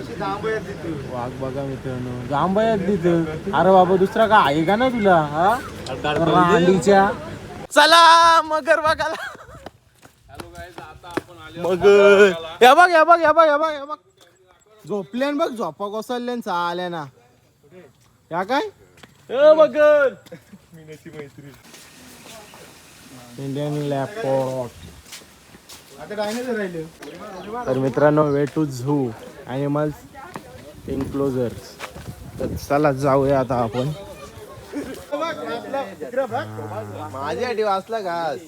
वाघ बघा मित्रांनो, जांभया तिथं. अरे बाबा दुसरा का आहे का ना तुला? हा रांडीच्या. चला मगर बघायला. मगर या बघ या बघ या बघ या बघ या बघ. झोपल्यान बघ, झोपा कोसळल्यान चाल्या ना. या काय मगर इंडियन लॅपटॉप. तर मित्रांनो, वे टू झू ॲनिमल्स एन्क्लोजर्स. तर चला जाऊया आता आपण. माझ्यासाठी वाचला घास.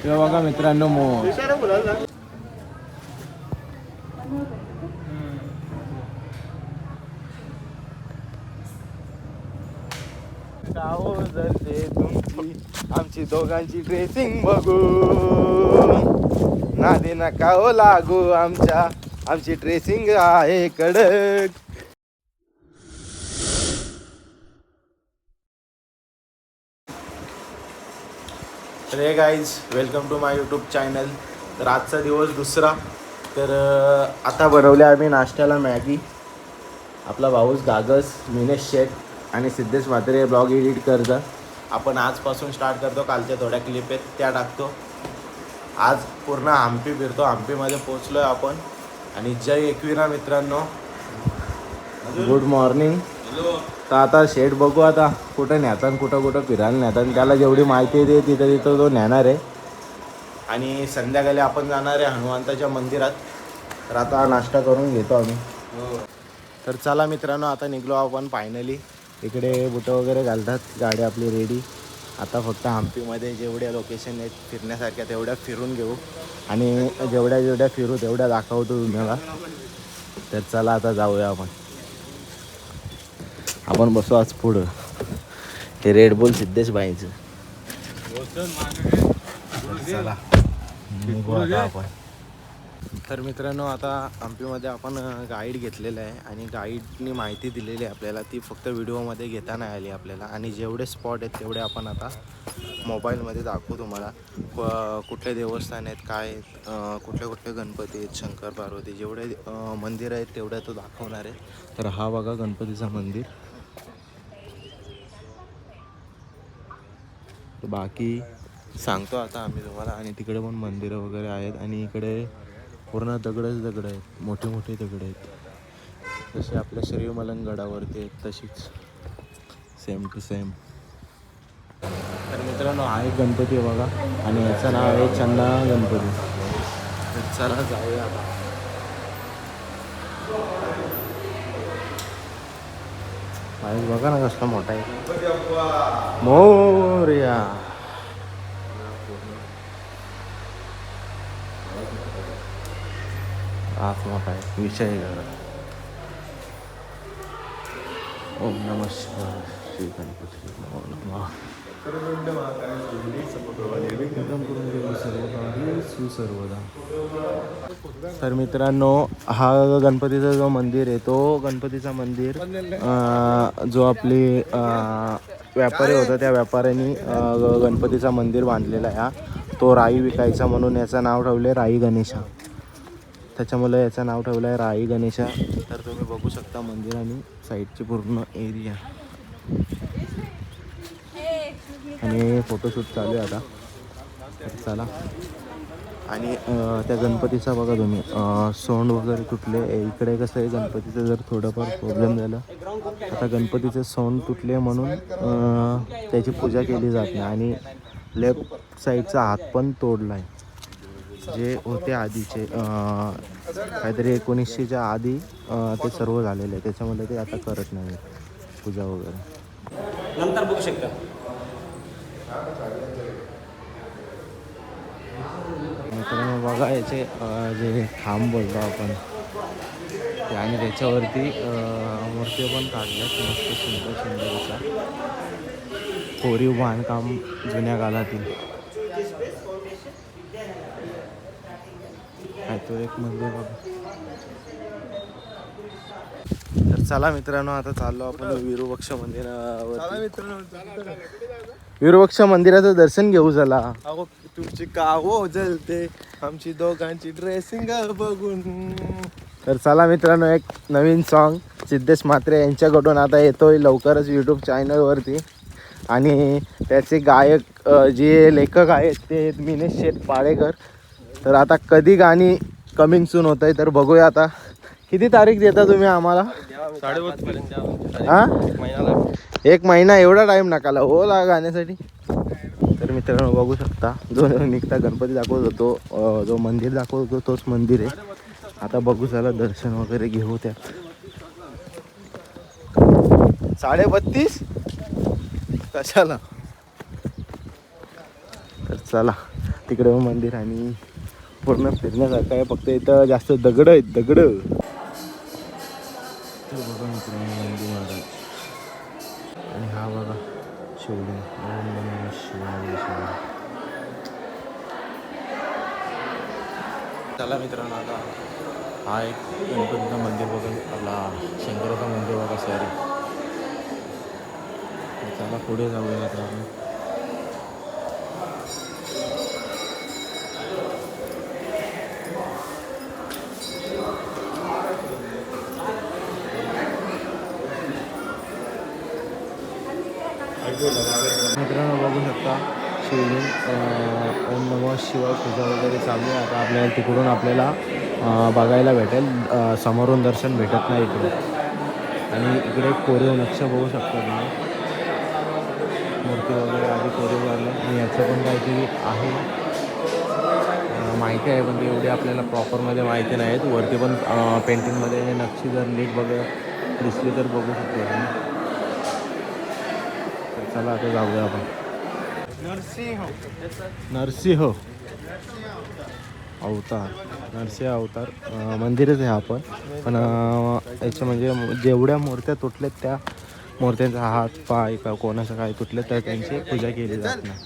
बघा मित्रांनो, मोर. आमची दोघांची ड्रेसिंग बघून नादी नका हो लागू, आमची ड्रेसिंग आहे कडक. तर हे guys, welcome to my YouTube channel. तर आजचा दिवस दुसरा. तर आता बनवले आम्ही नाश्त्याला मॅगी. आपला भाऊस गागस, मिनेश शेठ आणि सिद्धेश म्हात्रे ब्लॉग एडिट करतं. आपण आजपासून स्टार्ट करतो. कालच्या थोड्या क्लिप आहेत त्या टाकतो. आज पूर्ण हम्पी फिरतो. हम्पीमध्ये पोचलो आहे आपण. आणि जय एकविरा मित्रांनो, गुड मॉर्निंग. तर आता शेठ बघू आता कुठं न्यातान, कुठं फिरायला न्यातान. त्याला जेवढी माहिती आहे तिथं तो नेणार आहे. आणि संध्याकाळी आपण जाणार आहे हनुमंताच्या मंदिरात. तर आता नाश्ता करून घेतो आम्ही. तर चला मित्रांनो, आता निघलो आपण फायनली. इकडे बुटं वगैरे घालतात, गाडी आपली रेडी. आता फक्त हम्पीमध्ये जेवढ्या लोकेशन आहेत फिरण्यासारख्या तेवढ्या फिरून घेऊ. आणि जेवढ्या फिरू तेवढ्या दाखवतो तुम्हाला. तर चला आता जाऊया आपण बसू आज पुढं. हे रेड बुल सिद्धेश भाईचं. चला निघू आता आपण. तर मित्रांनो, आता हम्पीमध्ये आपण गाईड घेतलेलं आहे. आणि गाईडनी माहिती दिलेली आहे आपल्याला. ती फक्त व्हिडिओमध्ये घेता नाही आली आपल्याला. आणि जेवढे स्पॉट आहेत तेवढे आपण आता मोबाईलमध्ये दाखवू तुम्हाला. कुठले देवस्थान आहेत, काय आहेत, कुठले गणपती आहेत, शंकर पार्वती, जेवढे मंदिर आहेत तेवढ्या तो दाखवणार आहे. तर हा बघा गणपतीचं मंदिर. बाकी सांगतो आता आम्ही तुम्हाला. आणि तिकडे पण मंदिरं वगैरे आहेत. आणि इकडे पूर्ण दगड आहेत, मोठे दगड आहेत. जसे आपल्या श्रीमलंगडावरती आहेत तशीच सेम टू सेम. तर मित्रांनो, हा एक गणपती आहे बघा. आणि याचं नाव आहे चन्ना गणपती. तर चला जाऊया आता. बघा ना कसला मोठा आहे मोरया. हाच मोठा आहे विषय. ओम नमः शिवाय. श्री गणपती नमो नमः. सर्वदा. तर मित्रांनो, हा गणपतीचा जो मंदिर आहे तो गणपतीचा मंदिर जो आपली व्यापारी होता त्या व्यापाऱ्यांनी गणपतीचा मंदिर बांधलेला आहे. हा तो राई विकायचा म्हणून याचं नाव ठेवले राई गणेशा. त्याच्यामुळे याचं नाव ठेवलं आहे राई गणेशा. तर तुम्ही बघू शकता मंदिर आणि साईडची पूर्ण एरिया. आणि फोटोशूट चालू आहे आता. तर चला. आणि त्या गणपतीचा बघा तुम्ही सोंड वगैरे तुटले. इकडे कसं आहे, गणपतीचं जर थोडंफार प्रॉब्लेम झालं आता गणपतीचे सोंड तुटले म्हणून त्याची पूजा केली जात नाही. आणि लेफ्ट साईडचा हात पण तोडला आहे. जे होते आधीचे काहीतरी 1900च्या आधी ते सर्व झालेले आहे. त्याच्यामुळे ते आता करत नाही पूजा वगैरे. नंतर बघू शकता. मित्रांनो बघा, याचे जे खांब बोलतो आपण ते. आणि त्याच्यावरती मूर्ती पण काढल्यात मस्त सुंदर असा. कोरीव बांधकाम जुन्या काळातील. तो एक मंदिर बघा. तर चला मित्रांनो, आता चाललो आपण विरुपक्ष मंदिरावर. विरुपक्ष मंदिराचं दर्शन घेऊ. चला. तुमची का हो जलते आमची दोघांची ड्रेसिंग बघून. तर चला मित्रांनो, एक नवीन सॉन्ग सिद्धेश म्हात्रे यांच्याकडून आता येतोय लवकरच यूट्यूब चॅनलवरती. आणि त्याचे गायक जे लेखक आहेत ते आहेत मिनेश शेठ पाळेकर. तर आता कधी गाणी कमिंग सून होत आहे तर बघूया. आता किती तारीख देता तुम्ही आम्हाला? 5:30 हां, एक महिना. एवढा टाईम नकाला हो ला गाण्यासाठी. तर मित्रांनो बघू शकता, जो निघता गणपती दाखवत होतो, जो मंदिर दाखवत होतो तोच मंदिर आहे. आता बघू चला, दर्शन वगैरे घेऊ त्यात. 32.5 कशाला. तर चला, तिकडे मंदिर आणि पूर्ण फिरण्यासारखं आहे. फक्त इथं जास्त दगड आहेत, दगड. बघा मित्रांनो नंदी महाराज. आणि हा बघा शिवलिंग. ओम नमः शिवाय शिवाय. चला मित्रांनो, आता हा एक गणपतीचं मंदिर बघा, आपला शंकराचं मंदिर बघा सॉरी. चला पुढे जाऊया आता आपण. मित्रांनो बघू शकता शिवलिंग. ओम नमः शिवाय पूजा वगैरे चालू आहे. आता आपल्याला तिकडून आपल्याला बघायला भेटेल, समोरून दर्शन भेटत नाही इकडे. आणि इकडे कोरीव नक्ष बघू शकता तुम्ही, मूर्ती वगैरे आधी कोरीव लागलं. आणि याचं पण काहीतरी आहे माहिती आहे, पण ते एवढी आपल्याला प्रॉपरमध्ये माहिती नाही आहेत. वरती पण पेंटिंगमध्ये नक्षी जर नीट दिसली तर बघू शकतो आपण. चला आता जाऊया आपण. नरसिंह अवतार, नरसिंह अवतार मंदिरच आहे आपण. पण याच्या म्हणजे जेवढ्या मूर्त्या तुटल्यात त्या मूर्त्यांचा हात पाय का कोणाचं काय तुटले तर त्यांची पूजा केली जात नाही.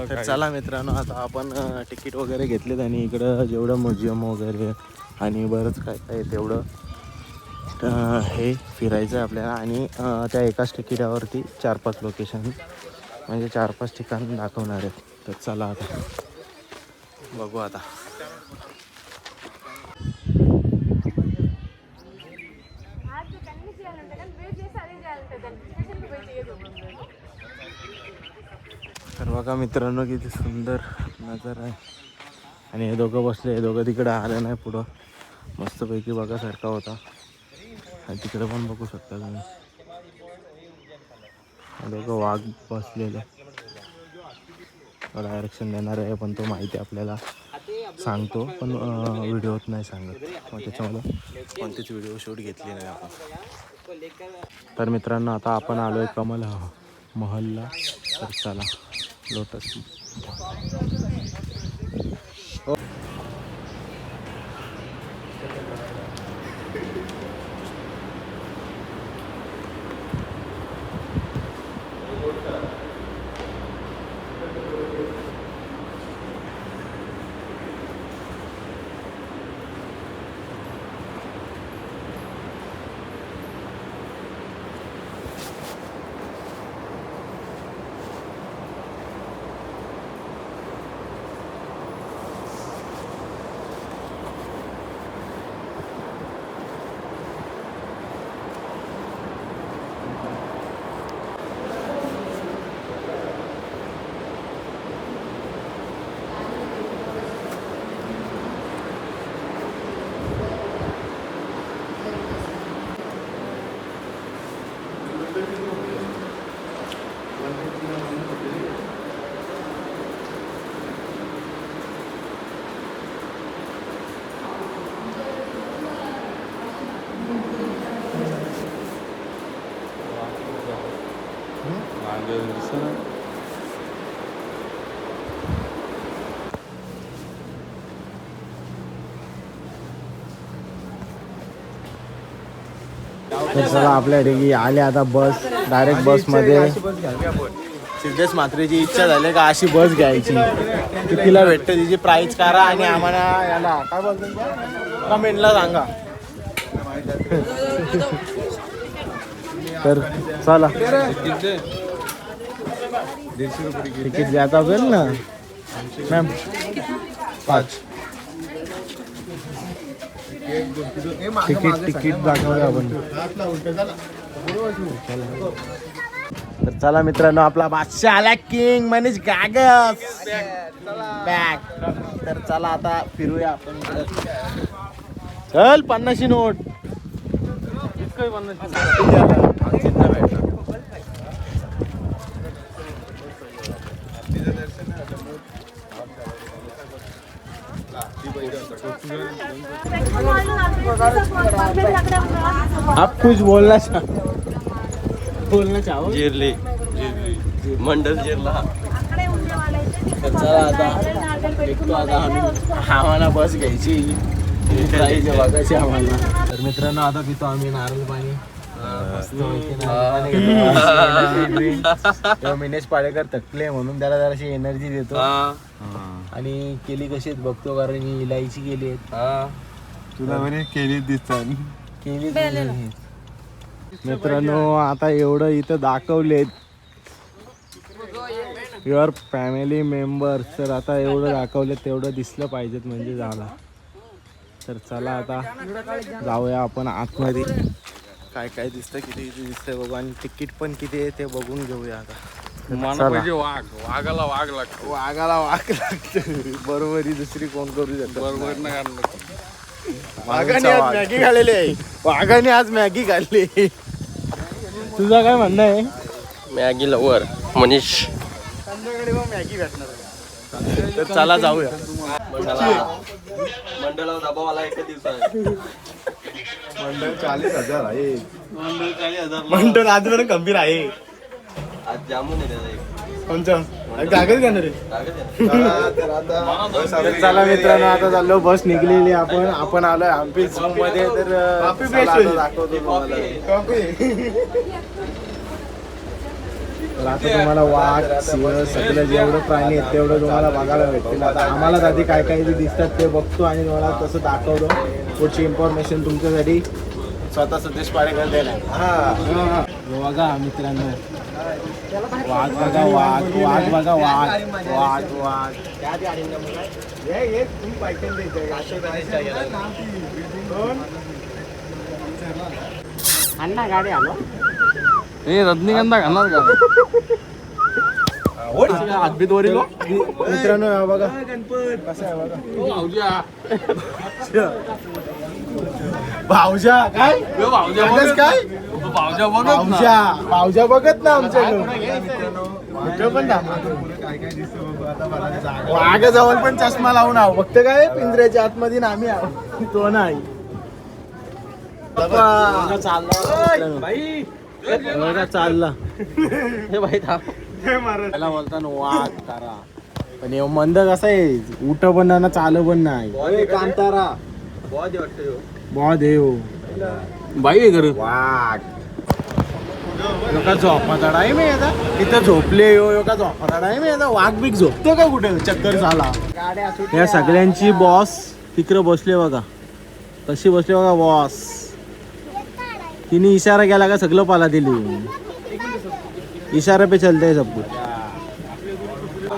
तर चला मित्रांनो, आता आपण तिकीट वगैरे घेतलेत आणि इकडं जेवढं म्युझियम वगैरे आणि बरंच काय काय तेवढं हे फिरायचं आहे आपल्याला. आणि त्या एकाच तिकिटावरती 4-5 लोकेशन म्हणजे 4-5 ठिकाण दाखवणार आहेत. तर चला आता बघू. आता तर बघा मित्रांनो किती सुंदर नजारा आहे. आणि हे दोघं बसले, हे दोघं तिकडे आले नाही पुढं. मस्तपैकी बघासारखा होता. आणि तिकडे पण बघू शकता तुम्ही, हे दोघं वाघ बसलेले. डायरेक्शन देणार आहे, पण तो माहिती आपल्याला सांगतो, पण व्हिडिओत नाही सांगत. मग त्याच्यामध्ये कोणतीच व्हिडिओ शूट घेतली नाही आपण. तर मित्रांनो आता आपण आलो आहे कमल महलला. तर चला लोटस. तर चला आपल्या डिगी आले आता बस. डायरेक्ट बसमध्ये सिद्धेश म्हात्रेची इच्छा झाली का अशी बस घ्यायची. कितीला भेटते तिची प्राईस करा आणि आम्हाला याला काय बोलतो कमेंटला सांगा. तर चला किती? 150 रुपये तिकीट द्यायचा होईल ना मॅम 5 तिकीट दाखवूया आपण तर चला मित्रांनो आपला बादशाह आला किंग मनीष गागस बॅग तर चला आता फिरूया आपण चल 50 नोट आप कुछ बोलना चाहो जिरली मंडल जिरला. तर चला आता निघतो आता आम्हाला बस घ्यायची जायचं बघायची आम्हाला. तर मित्रांनो आता पितो आम्ही नारळ पाणी मिनेश पाडेकर थकले म्हणून त्याला जराशी एनर्जी देतो आणि केली कशी आहेत बघतो कारण ही इलायची केली आहेत तुला म्हणे केली दिसतात. केली मित्रांनो आता एवढं इथं दाखवलेत युअर फॅमिली मेंबर्स तर आता एवढं दाखवलेत तेवढं दिसलं पाहिजेत म्हणजे झालं. तर चला आता जाऊया आपण आतमध्ये काय काय दिसतं किती किती दिसतंय बघू आणि तिकीट पण किती आहे ते बघून घेऊया आता. मला पाहिजे वाघ. वाघाला वाघ लागतो. वाघाला वाघ लागतं बरोबर ही दुसरी कोण करू शकतो बरोबर ना कारण वाघाने आज मॅगी खाल्लेली आहे वाघाने आज मॅगी खाल्ली. तुझं काय म्हणणं आहे मॅगी लवर मनीष. संध्याकाळी मग मॅगी भेटणार तर चला जाऊया. मंडळावर दबाव आला एका दिवसात. मंडळ 40,000 आहे. मंडळ आजवर गंभीर आहे. आज जामून आहे त्याचा एक. कोणतं कागद घेणार आहे. तर चला मित्रांनो आता चाललो बस निघलेली आपण आलोय हम्पी झू मध्ये तर चला आता दाखवतो तुम्हाला. तर आता तुम्हाला वाघ सिंह सगळं जेवढं प्राणी आहेत तेवढं तुम्हाला बघायला भेटतील. आता आम्हाला आधी काय काय जे दिसतात ते बघतो आणि तुम्हाला तसं दाखवतो. पुढची इन्फॉर्मेशन तुमच्यासाठी स्वतः सतीश पाडेकर देणार. बघा मित्रांनो वाघ बघा वाघ वाघ बघा वाघ वाघ वाघ अण्णा गाडी आलो रजनीगंधा घालणार का? मित्रांनो हा बघा कसा आहे बघा भावजा काय काय भावजा बघत ना आमच्याकडे पण वाघ जवळ पण चष्मा लावून आहो फक्त काय पिंजऱ्याच्या आतमध्ये ना आम्ही आहो तो नाही चालला हे भाई त्याला बोलताना वाघ तारा पण हे मंद कसा आहे उठ पण ना चाल पण नाही कांतारा बहुत देव बाई कर वाघ योका झोपाचा टाइम आहे आता इथं झोपले योका झोपाचा टाइम आहे आता वाघ बिग झोपतो का कुठे चक्कर झाला. या सगळ्यांची बॉस तिकडे बसले बघा कशी बसले बघा बॉस तिने इशारा केला का सगळं पाला दिली इशारा पे चलते सब कुछ.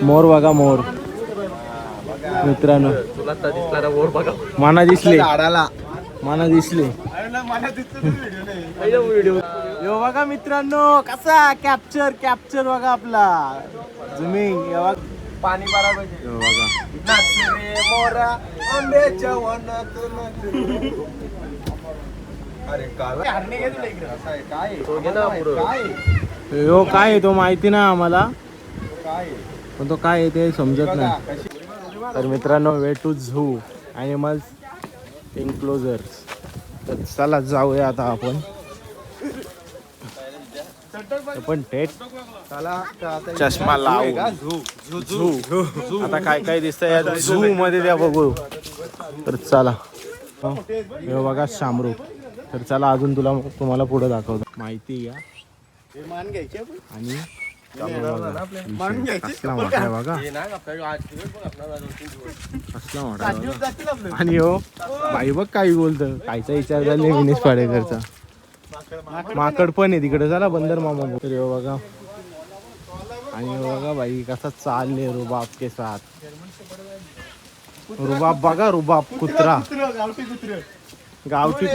मोर बघा मोर मित्रांनो तुला तर दिसला ना मोर बघा. माना दिसले माना दिसले यो बघा मित्रांनो कसा कॅप्चर बघा आपला झुमिंग पाणी बघा यो काय आहे तो माहिती ना आम्हाला पण तो काय आहे ते समजत नाही. तर मित्रांनो वे टू झू ॲनिमल्स एन्क्लोजर्स तर चला जाऊया आता आपण थेट चष्मा लावू झू आता काय काय दिसतंय या झू मध्ये त्या बघू. तर चला हे बघा शामरूख. तर चला अजून तुम्हाला पुढे दाखवतो माहिती घ्या आणि कसला मोठा आहे बघा कसला मोठा आणि हो बाई बघ काही बोलतं कायचा विचार झाला विनेश पाडेकरचा माकड पण आहे तिकडे. चला बंदर मामा तरी बघा. आणि बघा बाई कसा चालले रुबाब के साथ. रुबाब बघा रुबाब. कुत्रा गावठी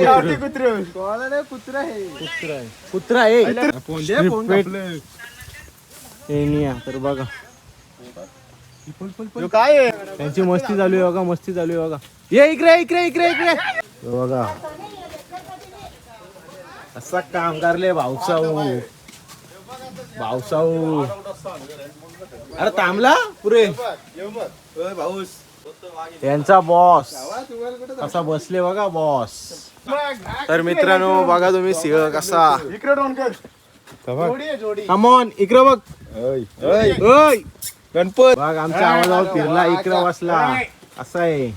कुत्रा आहे. तर बघा काय त्यांची मस्ती चालू आहे बघा. मस्ती चालू आहे बघा. ये इकडे इकडे इकडे इकडे बघा. असा काम करले भाऊसाऊ. भाऊसाऊ अरे थांबला पुरे. यांचा बॉस कसा बसले बघा बॉस. तर मित्रांनो बघा तुम्ही सिंह कसा. कमॉन इकडे बघ. गणपत बघ आमच्या आवाजावर फिरला. इकडे बसला. असं आहे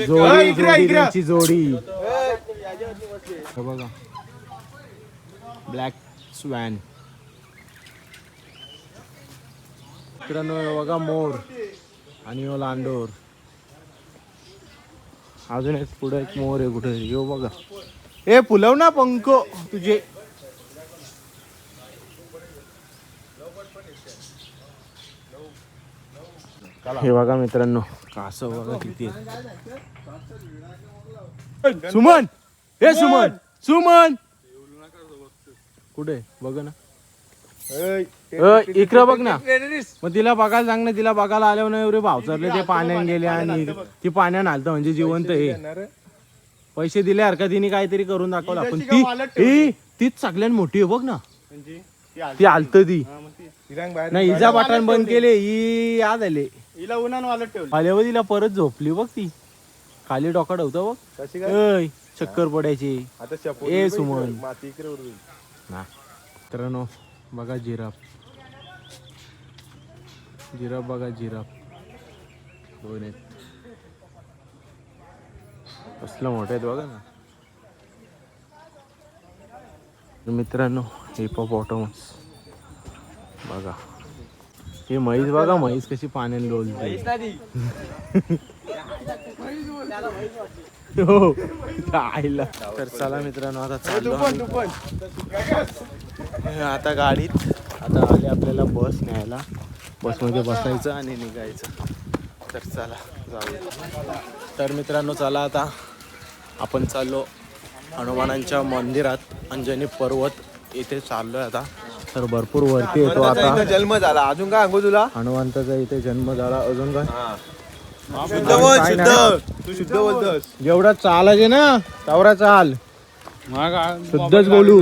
जोडी. जोडी त्यांची जोडी बघा. ब्लॅक स्वॅन. मित्रांनो बघा मोर आणि हो लांडोर. अजून एक पुढे एक मोर आहे कुठे यो बघा. ए फुलव ना पंख तुझे. हे बघा मित्रांनो कास बघा किती. सुमन हे सुमन. सुमन कुठे बघ ना. इकडे बघ ना. मग तिला बघायला सांग ना. तिला बघायला आल्यावर ना एवढे भावचरले ते पाण्यात गेले आणि ती पाण्यात आलतं म्हणजे जिवंत हे. पैसे दिल्यासारखं तिने काहीतरी करून दाखवलं. पण ती तीच सगळ्यात मोठी आहे बघ ना. ती आलत ती नाही. हिजा पाठाण बंद केले. ही आज आले. हिला उन्हान वालत ठेवलं. आल्यावर तिला परत झोपली बघ. ती खाली डोका ठेवतो बघ. चक्कर पडायची. ए सुमन ना. मित्रांनो बघा जिराफ. जिराफ बघा जिराफ. दोन आहेत. कसलं मोठे आहेत बघा ना. मित्रांनो हिपोपॉटमस बघा. हे म्हैस बघा. म्हैस कशी पाण्याने डोलते. हो आईला. तर चला मित्रांनो आता चाललो. आता गाडीत आता आले आपल्याला बस न्यायला. बसमध्ये बसायचं आणि निघायचं. तर चला जाऊया. तर मित्रांनो चला आता आपण चाललो हनुमानांच्या मंदिरात. अंजनी पर्वत इथे चाललोय आता. तर भरपूर वरती येतो आता. जन्म झाला अजून काय सांगू तुला. हनुमंताचा इथे जन्म झाला. अजून काय शुद्ध बोलतोस. जेवढा चालायचे ना तेवढा चाल. शुद्धच बोलू.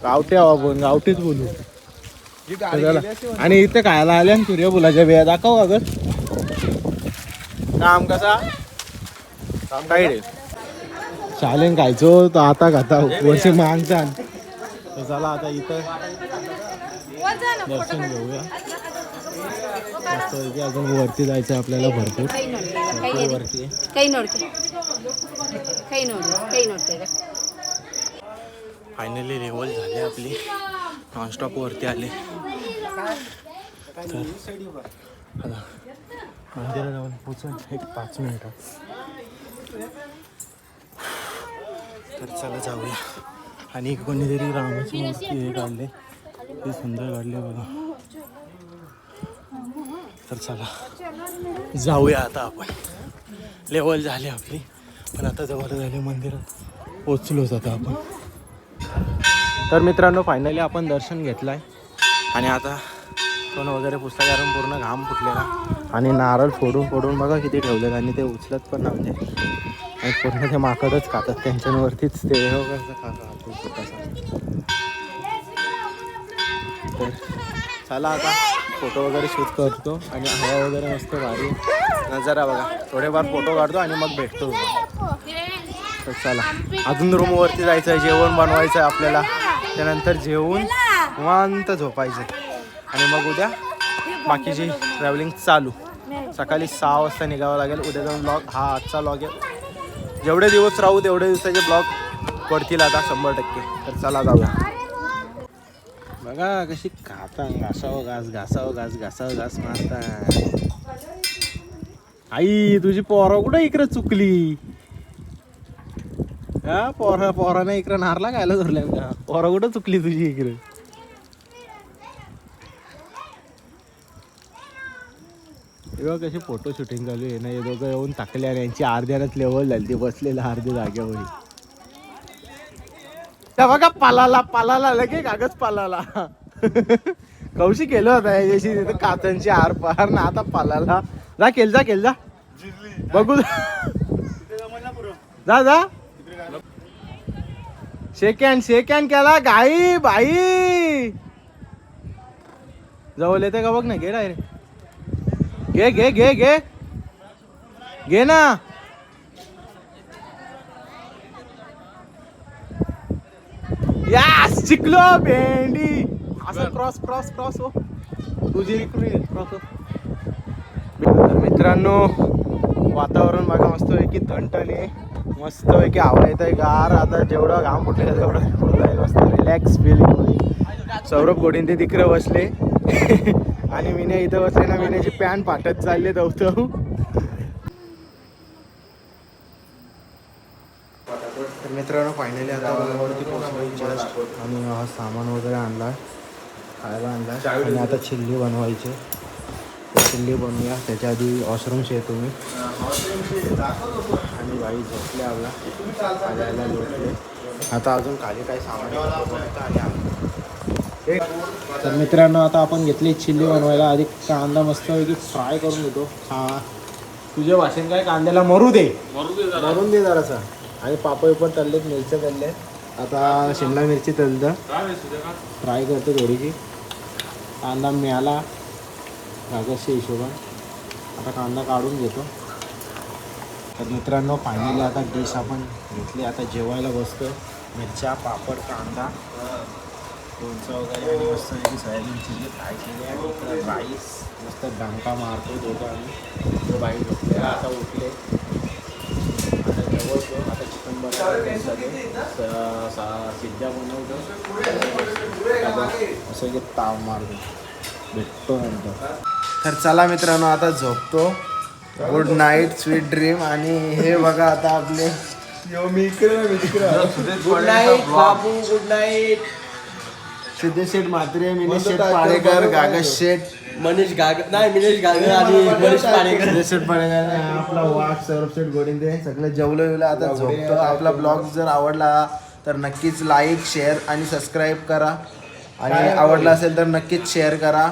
गावठी आपण गावठीच बोलू. आणि इथे खायला आल्या सूर्यफुलाच्या बिया दाखव का ग. काम कसा काय रे. चालेल खायचो तर आता खाता वर्ष मागचा. चला आता इथं दर्शन घेऊया. अजून वरती जायचं आपल्याला. भरपूर वरती फायनली लेवल झाली आपली. नॉनस्टॉप वरती आले. तर मंदिरात जाऊन पोचून एक 5 मिनिटात. तर चला जाऊया. आणि कोणीतरी रामाची मूर्ती हे काढले. ते सुंदर काढले बघा. तर चला जाऊया आता आपण. लेवल झाली आपली. पण आता जवळ झाले मंदिरात पोचलोच आता आपण. तर मित्रांनो फायनली आपण दर्शन घेतलंय. आणि आता तोंड वगैरे पुसला कारण पूर्ण घाम फुटलेला. आणि नारळ फोडून फोडून बघा किती ठेवलेत. आणि ते उचलत पण नव्हते. आणि पूर्ण ते माकडच खातात. त्यांच्यावरतीच ते तर चला आता फोटो वगैरे शूट करतो. आणि हवा वगैरे मस्त भारी नजारा बघा. थोडेफार फोटो काढतो आणि मग भेटतो. तर चला अजून रूमवरती जायचं आहे. जेवण बनवायचं आहे आपल्याला. त्यानंतर जेवून निवांत झोपायचं. आणि मग उद्या बाकीची ट्रॅव्हलिंग चालू. सकाळी 6 वाजता निघावं लागेल. उद्या जाऊन ब्लॉग हा आजचा ब्लॉग आहे. जेवढे दिवस राहू तेवढे दिवसाचे ब्लॉग पडतील आता 100%. तर चला जाऊया. बघा कशी खाता. घासावं घास घासावं घास घासावं घास मारता. आई तुझी पोरं कुठं इकडे चुकली. हा पोरानं इकडं नारला खायला धरल्या का पोरा कुठं चुकली तुझी इकडे. तेव्हा कशी फोटो शूटिंग चालू आहे ना, हे दोघं येऊन टाकले आणि यांची अर्ध्यानच लेवल झाली ती बसलेला अर्ध्या जाग्यावर. त्या बघा पालाला लगे कागज पालाला. कौशी केलं होता याच्याशी तिथं काचांची आर पार ना, आता पालाला जा केल जा बघू जा शेक हँड केला गाई बाई जवळ येते का बघ ना. घे डायरेक्ट घे ना. यास चिकलो भेंडी असं क्रॉस हो तुझी क्रॉस हो. तर मित्रांनो वातावरण बघा मस्तपैकी थंडणे मस्तपैकी हवा येत आहे गार. आता जेवढा घाम फुटले तेवढं मस्त रिलॅक्स फिलिंग होती. सौरभ गोडीन ते तिकडे बसले आणि विनय इथं बसले ना. विनयची पॅन फाटत चालले दवतव. तर मित्रांनो फायनली आता वरती पोहोचलो आणि हा सामान वगैरे आणला खायला आणला आणि आता चिल्ली बनवायची. चिल्ली बनवूया. त्याच्या आधी वॉशरूमशी येतो मी आणि बाई झोपले आपला खायला लोटले. आता अजून खाली काही सामान आणि आलो. तर मित्रांनो आता आपण घेतली चिल्ली बनवायला. आधी कांदा मस्तपैकी फ्राय करून घेतो. हा तुझ्या भाषेत काय कांद्याला मरून दे जरासा. आणि पापड पण तळलेत मिरच्या तळल्यात. आता शिमला मिरची तळतं फ्राय करतो थोडीशी. कांदा मिळाला रागसच्या हिशोबाने. आता कांदा काढून घेतो. तर मित्रांनो फायनली आता डिश आपण घेतली. आता जेवायला बसतो. मिरच्या पापड कांदा लोणचं वगैरे आणि मस्त सोयाबीन चिल्ली फ्राय केली आणि इकडं राईस मस्त डंका मारतो दोघं आणि तो बाई झोपले. आता उठले. आता जेवतो. आता चिकन बनवतो सिद्ध्या बनवतो असं की ताव मारतो भेटतो नंतर. तर चला मित्रांनो आता झोपतो. Good night sweet dream. आणि हे बघा आता आपले गुड नाईट बाबू गुड नाईट. सिद्धेश शेठ म्हात्रे मिनेश शेठ पाडेकर गागस शेठ मनीष गागर आणि मनीष पाडेकर. सिद्धेश शेठ पाडेकर आपला वाघ सौरभ शेठ गोडिंदे सगळे जेवलं आता झोपतो. आपला ब्लॉग जर आवडला तर नक्कीच लाईक शेअर आणि सबस्क्राईब करा. आणि आवडला असेल तर नक्कीच शेअर करा.